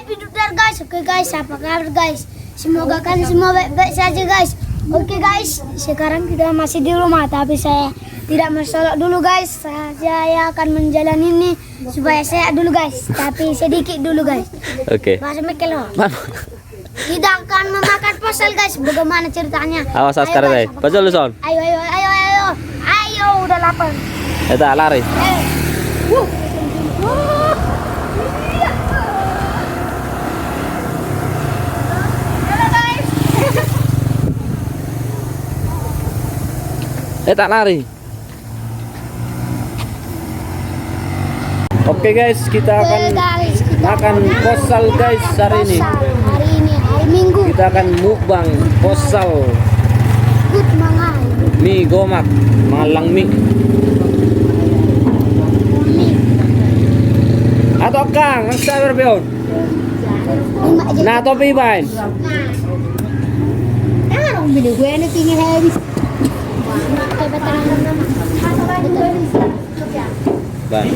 Pidutar guys. Oke guys, apa kabar guys? Semoga kalian semua baik-baik saja guys. Oke guys, sekarang kita masih di rumah tapi saya tidak mensolok dulu guys. Saya akan menjalani ini supaya sehat dulu guys. Tapi sedikit dulu guys. Oke. Bahasa Mekelo. Kita akan memakan posel guys. Bagaimana ceritanya? Awas sekarang deh. Pacul lu son. Ayo udah lapar. Eta lari. Tak lari. Oke guys, kita akan makan posal guys hari ini. Hari Minggu. Kita akan mukbang posal. Good mangai. Mie gomak, malang mie. Atau Kang, ang sabar beon. Nah, topi bain. Orang beli gue ini tinggi habis. Ban.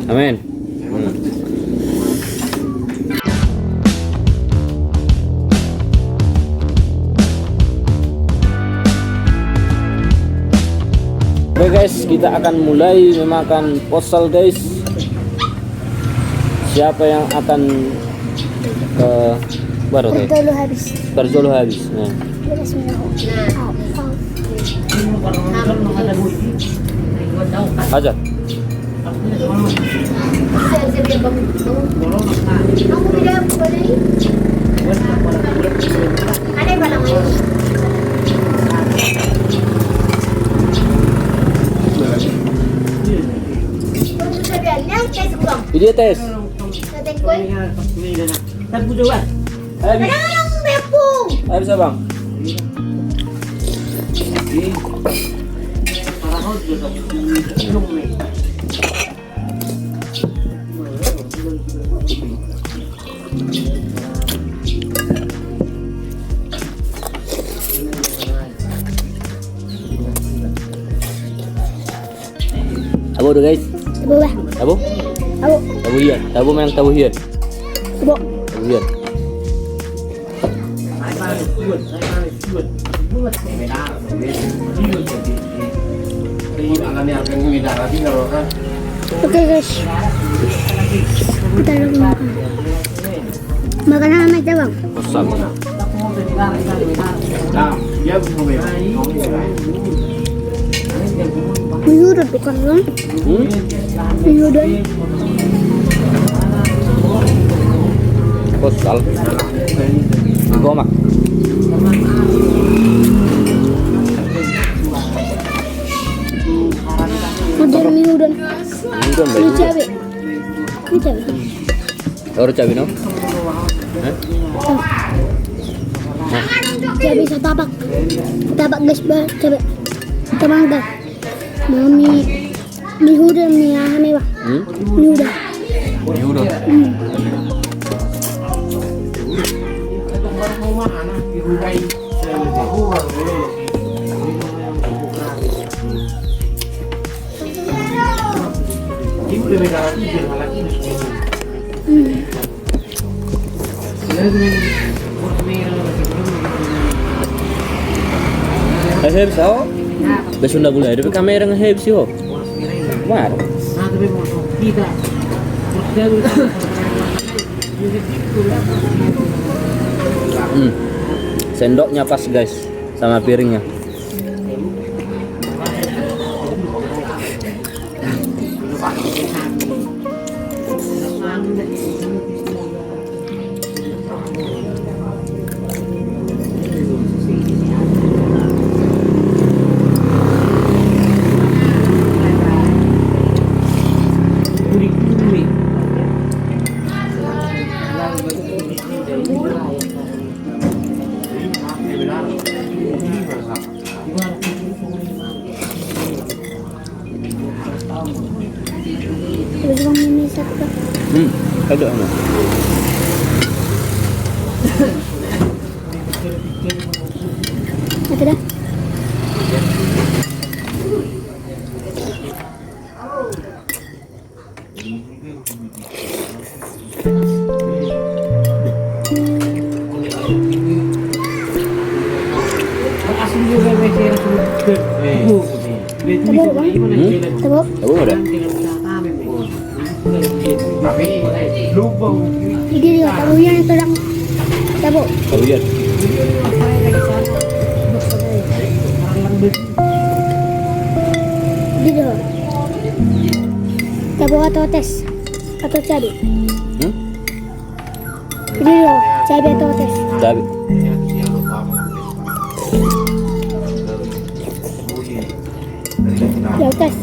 Amin. Oke guys, kita akan mulai memakan posal guys. Siapa yang akan ke baru deh? Berjolo habis. Nah. Aja. Video tes. Habis bang. Abu tuh guys. Abu hian. Abu memang tabu hian. Tabu hian. Oke guys, kita lagi makan. Makanan apa itu bang? Posal. Miyudon bukan bang? Miyudon. Posal. Gomak. Modern miyudon. Miyudon Ini cabe. Baru cabe no? Cabe sa tabak. Tabak guys ba? Cabe. Tabang guys. Mami. Miyudon niya kami ba? Miyudon. Hebs oh. Besunda bulai, tapi kamera nge-hebs yo. Mar. Sendoknya pas guys sama piringnya. Ada bang ini satu. Ada ano. Ito dah. Tabo bang? Tabo? Tahu ada? Ini dia tabo yang itu dang. Tabo. Tahu lihat. Ini dia. Tabo atau tes? Atau cabai? Ini dia. Cabai atau tes? Cabai. Ya tes.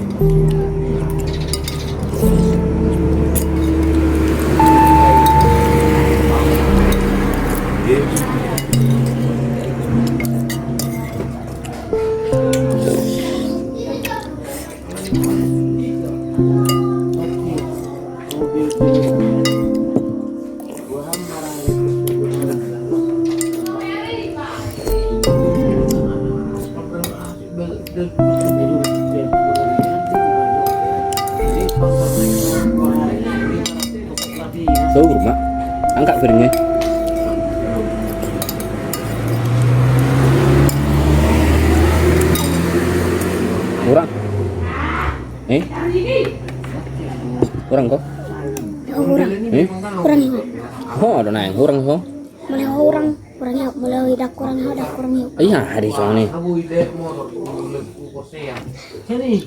Tahu mak. Angkat piringnya. Kurang. Kurang kok? Kurang. Kurang hiu. Oh, ada naik kurang kok. Mulai kurang. Kurang hiu. Mulai dah kurang hiu. Dah kurang hiu. Iya, hari soal nih.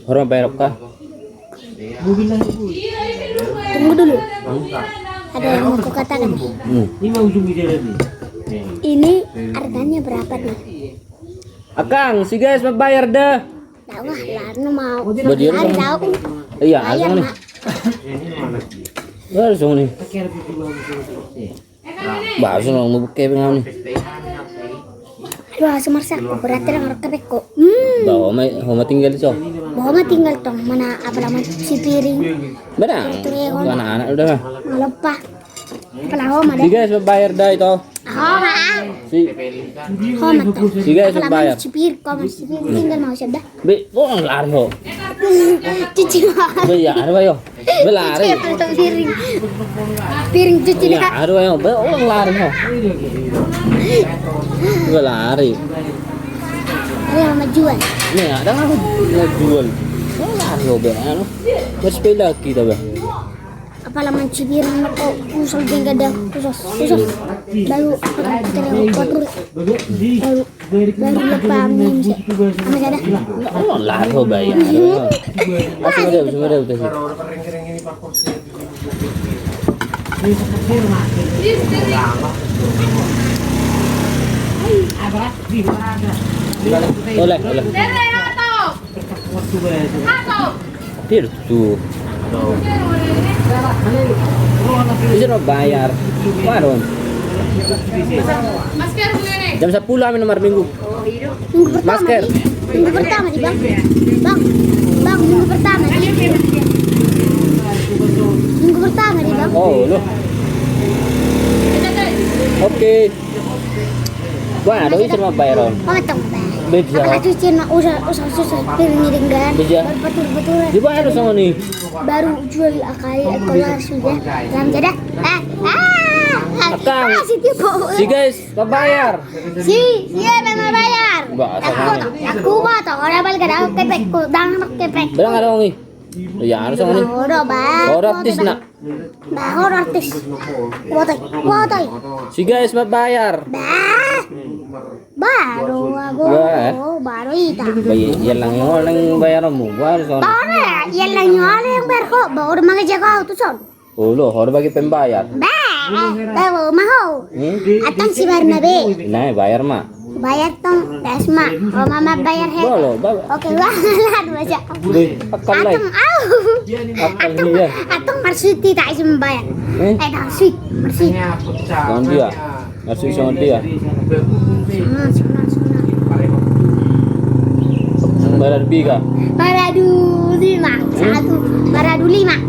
Orang bayar kah? Tunggu dulu. Ada yang mau aku katakan. Ini harganya berapa nih? Akang, si guys bayar dah. Tahu lah, Lano mau. Badian Hari sama. tahu. Iya, Bayar asal nih. mak. Langsung nih. Bahasa nang mabuke pengaw nih. Aduh, sumarsa ko. Berarti lang rekebek ko. Bawa may tinggal di so. Bawa mah tinggal tong. Mana apa lama si piring. Benang. Anak-anak udah mah. Malepah. Kalau mah Si deh. guys bayar dah itu. Oh, mah. Si Oh, mah tong. Si guys Apa bayar. lama si piring. Kau masih piring tinggal mau siya dah. Be, orang lari ho. Cuci mah. Be ya, ada yo. Be lari. Cuci apa piring. Piring cuci Ya, dah. ada yo. Be orang lari ho. Be lari. Ada yang mau jual. Nih, ada apa jual? Lari ho be. Ano? Bersepeda kita be. Apa lama si piring ko. Usul tinggal dah. Usus. Baru kita kotor. Baru lepas min siya. Ano siya dah? Orang lari ho bayar. Masih ada sih. Oleh. Tir tuh. Bisa no bayar. Waron. Jam 10 kami nomor minggu. Minggu pertama. Masker. Minggu pertama di bang. Bang, minggu pertama di. Minggu pertama di bang. Oh, lo. Oke. Wah, ada bisa mau bayaron. Pamatang ba? Beja. Akala cuci na usah piring ngiringgan. Beja. Betul. Dibayar sama nih. Baru jual akali keluar sudah. Dalam jeda. Akang. Si tipe. Si guys, bayar. Iya memang bayar. Bahasa Aku mah tau orang balik ada kepek ko dang kepek. Berang ada orang nih. Ya, harus sama nih. Oro ba. Orang artis nak. Bahor artis. Wotoy. Si guys bayar. Baru aku. Baru ita. Yan lang yung walang bayaran mo. Harus sama. Baru yan lang yung ala yung berko. Baru mga jaga auto son. Ulo, harus bagi pembayar. Baru maho. Atang si Barnabe. Nah, bayar mah. Bayar tong Dasma. Oh mama bayar he. Bolo, Oke wala baca. akal lay. Atong au. Akal niya. Atong marsiti tak isum bayar. Dah sweet. Marsiti. Sama dia. Masuk sama dia. Sana. Bayar biga. Baradu 5. Satu. Baradu 5.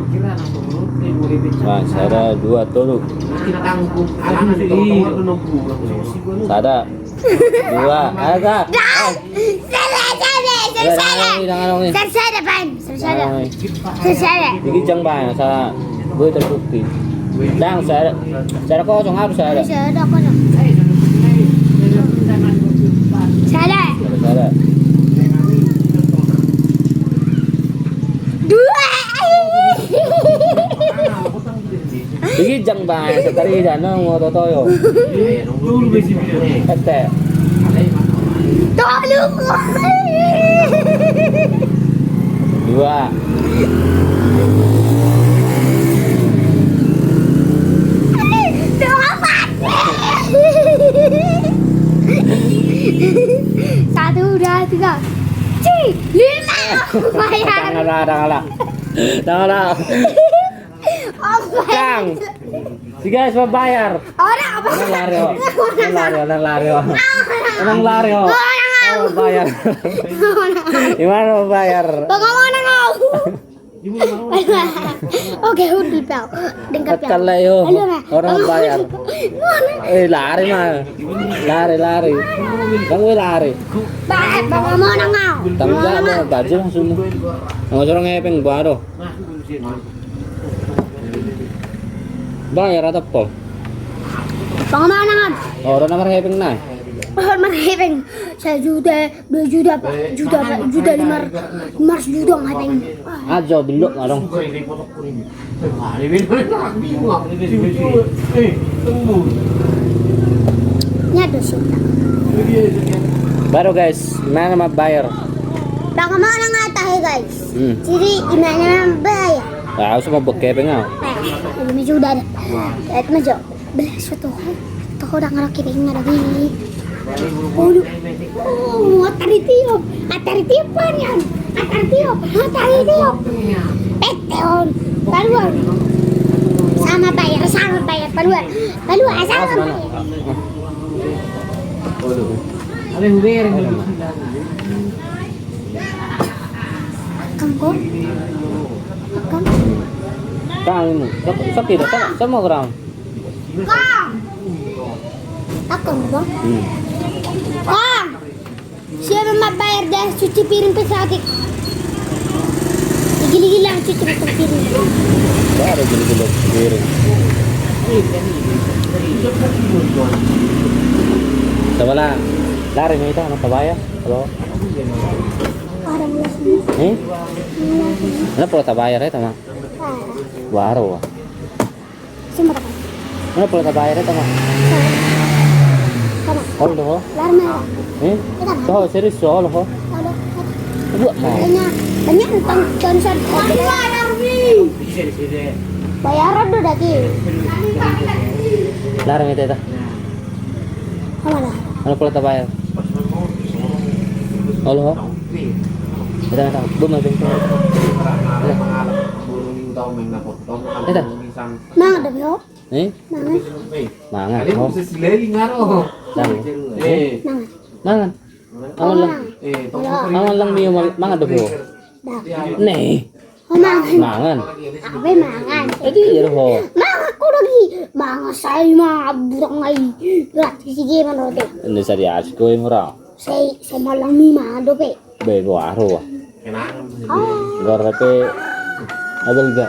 Nah, sada 2 tolu. Sada Dua. Ayo kak. Selesai depan. Selesai. Dikit jang ba sa bơi tập tục thì đang sẽ có trong áp sẽ Selesai dah kau dah. Selesai. sẽ Dua. dikit jang ba sa tari dan no to yo ete Tolong. dua Satu, dua, tiga. Lima. Bayar. Tangan Aku Kang si guys bayar orang apa? Nang lari bayar gimana mau bayar Bagaimana kau? Oke, udah tahu. Dengar ya. kalau yo orang bayar lari lari kamu lari Bagaimana kau? tanggal mo baju langsung nggak orang ngepeng baru bayar atau pol Bagaimana kau? orang nomor ngepeng nah Marhepeng 1 juta, 2 juta, Pak. Juta 500 juta ngepeng. aja belok ngarong Ini ada sudah. baru guys mana mah bayar Bagaimana ngatahi guys? hmm. Jadi gimana bayar? Aku semua bekepeng ah Ini sudah ada. Lihat maju. Belah suatu. Toko udah ngerokok ini lagi. Atari tiup panjang. Atari tiup. Peteon. Paluan. Sama bayar paluan. Paluan sama bayar. Kamu? Kang ini sakit sama orang Kang. Aku mau. Kang. Siapa mau bayar dah cuci piring pesakit? Gili-gili lang cuci piring. baru gila piring coba lah lari nih itu anak tabaya kalau Orang belas. mana perlu tabaya itu mah baru Sumpah kan? mana perlu tabaya itu mah Sama. oh loh Larma. so serius so loh buat mau Banyak tentang konsep. Bayaran udah lagi. lari nih itu Mana? mana perlu tabaya oh loh itu nggak tahu belum ada Mang ada bio? nih Mangan. mangan oh Mangan. mangan lang mangan lang niyo mangan do Dah. nih Oh, mangan. mangan Abe mangan. itu ya ho Mang aku lagi. Mang saya mah burang lagi. Berat sige man rote. ini saya asko yang murah Saya malang mi mah dope. bebo aro Oh. gorpe abel ga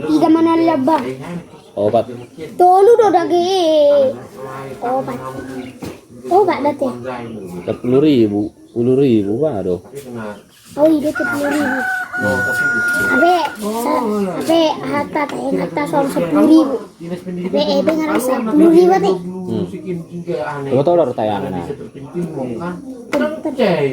Tiga mana lebah. obat Tolu do dage. Obat. Obat date. 10.000 baru Oh, itu 10.000. Abe hatta soal 10.000. Abe ngerasa 10.000 teh. coba tahu udah tayangan Bentar.